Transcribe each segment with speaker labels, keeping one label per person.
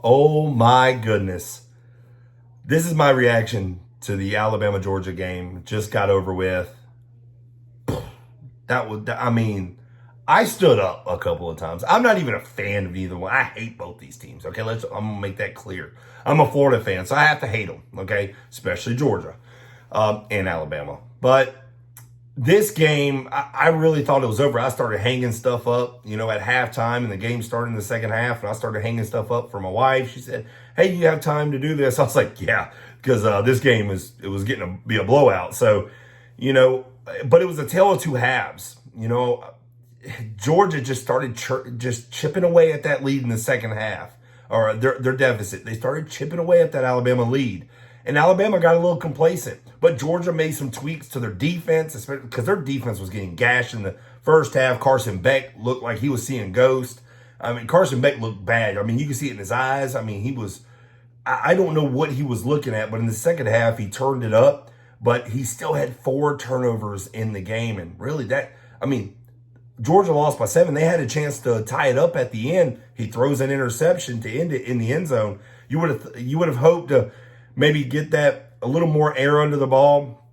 Speaker 1: Oh my goodness. This is my reaction to the Alabama-Georgia game. Just got over with. I stood up a couple of times. I'm not even a fan of either one. I hate both these teams. Okay, I'm gonna make that clear. I'm a Florida fan, so I have to hate them. Okay, especially Georgia and Alabama. But this game, I really thought it was over. I started hanging stuff up, at halftime, and the game started in the second half, and I started hanging stuff up for my wife. She said, "Hey, do you have time to do this?" I was like, "Yeah," because this game was getting to be a blowout. So, but it was a tale of two halves. Georgia just started just chipping away at that lead in the second half, or their deficit. They started chipping away at that Alabama lead. And Alabama got a little complacent. But Georgia made some tweaks to their defense, especially because their defense was getting gashed in the first half. Carson Beck looked like he was seeing ghosts. Carson Beck looked bad. You can see it in his eyes. He was, I don't know what he was looking at, but in the second half, he turned it up. But he still had 4 turnovers in the game. And really Georgia lost by 7. They had a chance to tie it up at the end. He throws an interception to end it in the end zone. You would have hoped to maybe get that a little more air under the ball,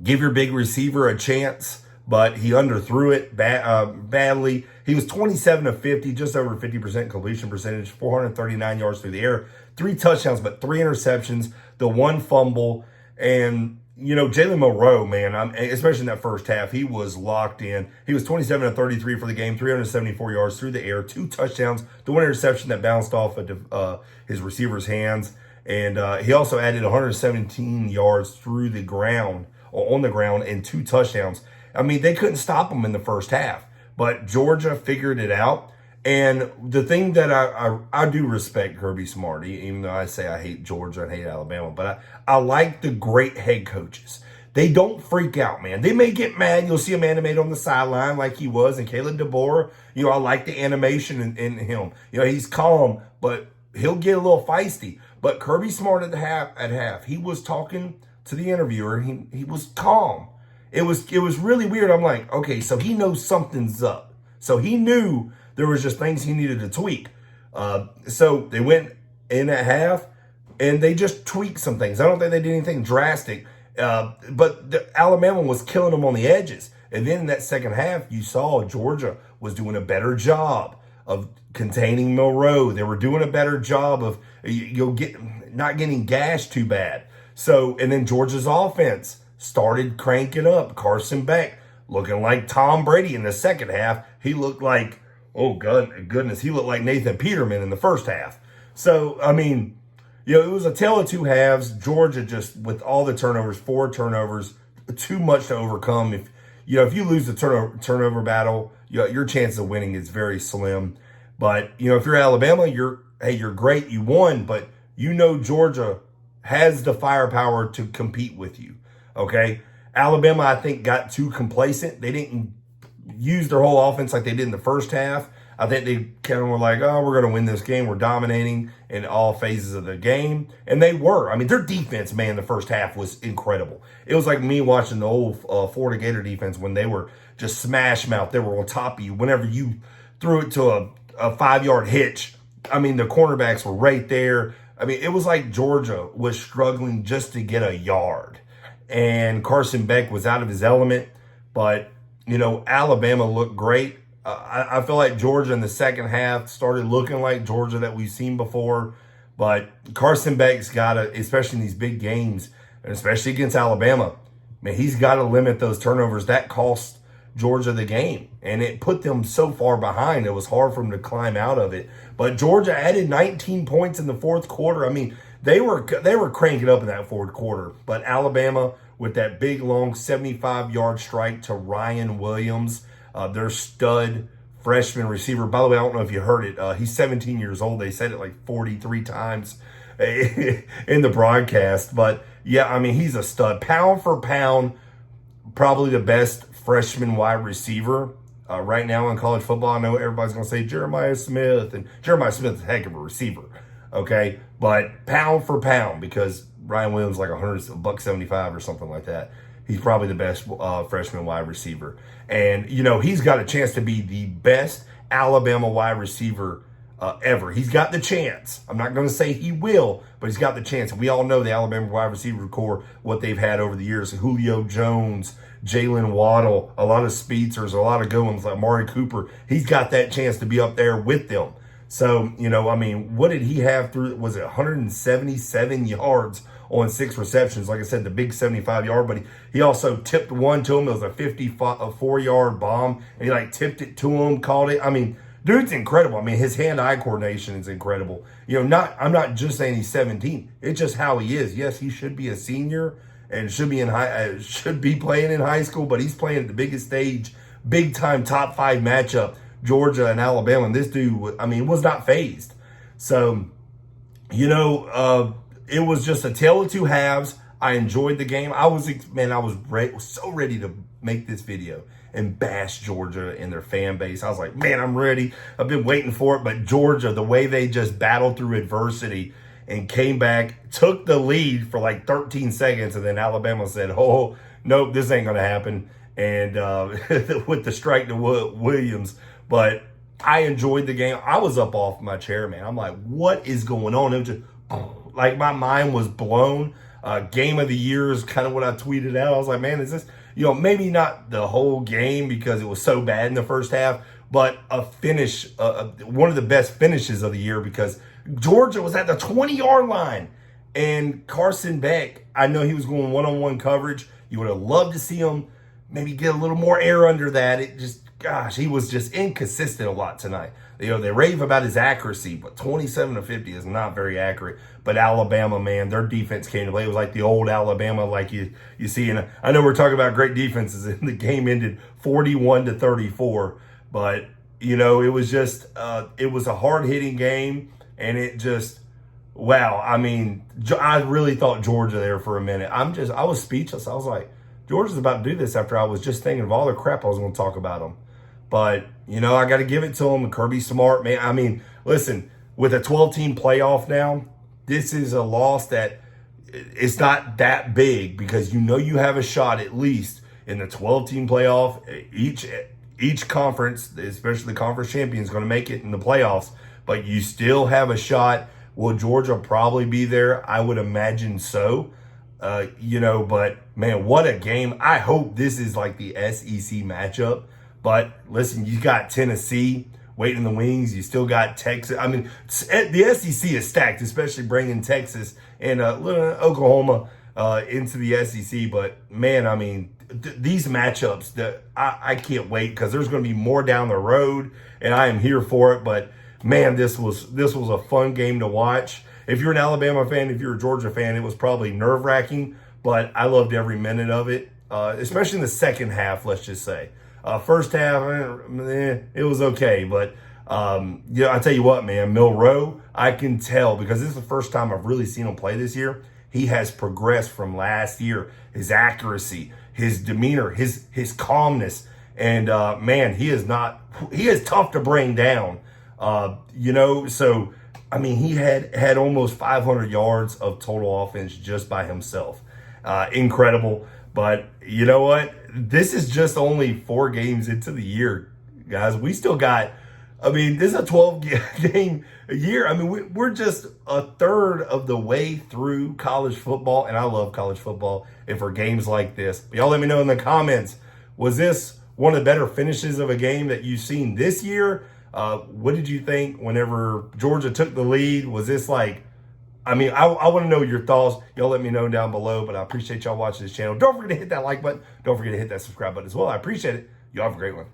Speaker 1: give your big receiver a chance, but he underthrew it badly. He was 27 of 50, just over 50% completion percentage, 439 yards through the air, 3 touchdowns, but 3 interceptions, the 1 fumble. And, Jalen Monroe, man, especially in that first half, he was locked in. He was 27 of 33 for the game, 374 yards through the air, 2 touchdowns, the 1 interception that bounced off of his receiver's hands. And he also added 117 yards through the ground, or on the ground, and 2 touchdowns. They couldn't stop him in the first half, but Georgia figured it out. And the thing that I do respect Kirby Smart, even though I say I hate Georgia and hate Alabama, but I like the great head coaches. They don't freak out, man. They may get mad. You'll see him animate on the sideline like he was, and Caleb DeBoer. I like the animation in him. He's calm, but he'll get a little feisty. But Kirby Smart at half, he was talking to the interviewer. He was calm. It was really weird. I'm like, okay, so he knows something's up. So he knew there was just things he needed to tweak. So they went in at half, and they just tweaked some things. I don't think they did anything drastic. But Alabama was killing them on the edges. And then in that second half, you saw Georgia was doing a better job of containing Monroe. They were doing a better job of not getting gashed too bad. So, and then Georgia's offense started cranking up. Carson Beck looking like Tom Brady in the second half. He looked like, oh goodness, he looked like Nathan Peterman in the first half. So, it was a tale of two halves. Georgia just, with all the turnovers, 4 turnovers, too much to overcome. If you lose the turnover battle, your chance of winning is very slim. But, if you're Alabama, you're great, you won, but Georgia has the firepower to compete with you, okay? Alabama, I think, got too complacent. They didn't use their whole offense like they did in the first half. I think they kind of were like, oh, we're going to win this game. We're dominating in all phases of the game. And they were. Their defense, man, the first half was incredible. It was like me watching the old Florida Gator defense when they were just smash mouth. They were on top of you. Whenever you threw it to a 5-yard hitch, the cornerbacks were right there. It was like Georgia was struggling just to get a yard. And Carson Beck was out of his element. But, Alabama looked great. I feel like Georgia in the second half started looking like Georgia that we've seen before. But Carson Beck's got to, especially in these big games, and especially against Alabama, man, he's got to limit those turnovers. That cost Georgia the game, and it put them so far behind. It was hard for them to climb out of it. But Georgia added 19 points in the fourth quarter. They were cranking up in that fourth quarter. But Alabama, with that big, long 75-yard strike to Ryan Williams, their stud freshman receiver. By the way, I don't know if you heard it. He's 17 years old. They said it like 43 times in the broadcast. But, yeah, he's a stud. Pound for pound, probably the best freshman wide receiver right now in college football. I know everybody's going to say Jeremiah Smith, and Jeremiah Smith is a heck of a receiver, okay? But pound for pound, because Ryan Williams like $175 or something like that. He's probably the best freshman wide receiver. And, he's got a chance to be the best Alabama wide receiver ever. He's got the chance. I'm not going to say he will, but he's got the chance. And we all know the Alabama wide receiver core, what they've had over the years. Julio Jones, Jalen Waddle, a lot of speedsters, a lot of good ones like Amari Cooper. He's got that chance to be up there with them. So, you know, I mean, what did he have through? Was it 177 yards on 6 receptions? Like I said, the big 75-yard, but he also tipped one to him. It was a 54-yard bomb, and he like tipped it to him, called it. I mean, dude's incredible. I mean, his hand-eye coordination is incredible. You know, I'm not just saying he's 17. It's just how he is. Yes, he should be a senior and should be playing in high school, but he's playing at the biggest stage, big-time top 5 matchup. Georgia and Alabama, and this dude, I mean, was not phased. So, you know, it was just a tale of two halves. I enjoyed the game. I was so ready to make this video and bash Georgia and their fan base. I was like, man, I'm ready. I've been waiting for it. But Georgia, the way they just battled through adversity and came back, took the lead for like 13 seconds, and then Alabama said, oh, nope, this ain't going to happen. And with the strike to Williams. But I enjoyed the game. I was up off my chair, man. I'm like, what is going on? It was just like my mind was blown. Game of the year is kind of what I tweeted out. I was like, man, is this, you know, maybe not the whole game because it was so bad in the first half, but a finish, one of the best finishes of the year because Georgia was at the 20-yard line. And Carson Beck, I know he was going one-on-one coverage. You would have loved to see him maybe get a little more air under that. It just, gosh, he was just inconsistent a lot tonight. You know, they rave about his accuracy, but 27 to 50 is not very accurate. But Alabama, man, their defense came to play. It was like the old Alabama, like you see. And I know we're talking about great defenses, and the game ended 41 to 34. But, you know, it was just, it was a hard-hitting game, and it just, wow. I mean, I really thought Georgia there for a minute. I was speechless. I was like, Georgia's about to do this after I was just thinking of all the crap I was going to talk about them. But, you know, I got to give it to him. Kirby Smart, man. I mean, listen, with a 12-team playoff now, this is a loss that it's not that big because you know you have a shot at least in the 12-team playoff. Each conference, especially the conference champion, is going to make it in the playoffs. But you still have a shot. Will Georgia probably be there? I would imagine so. You know, but, man, what a game. I hope this is like the SEC matchup. But listen, you got Tennessee waiting in the wings. You still got Texas. I mean, the SEC is stacked, especially bringing Texas and Oklahoma into the SEC. But, man, I mean, these matchups, I can't wait because there's going to be more down the road, and I am here for it. But, man, this was a fun game to watch. If you're an Alabama fan, if you're a Georgia fan, it was probably nerve-wracking, but I loved every minute of it, especially in the second half, let's just say. First half, it was okay, but yeah, I tell you what, man, Milroe, I can tell because this is the first time I've really seen him play this year. He has progressed from last year. His accuracy, his demeanor, his calmness, and man, he is tough to bring down. You know, so I mean, he had almost 500 yards of total offense just by himself. Incredible. But you know what? This is just only 4 games into the year, guys. We still got, I mean, this is a 12-game year. I mean, we're just a third of the way through college football, and I love college football and for games like this. But y'all let me know in the comments, was this one of the better finishes of a game that you've seen this year? What did you think whenever Georgia took the lead? Was this like, I mean, I want to know your thoughts. Y'all let me know down below, but I appreciate y'all watching this channel. Don't forget to hit that like button. Don't forget to hit that subscribe button as well. I appreciate it. Y'all have a great one.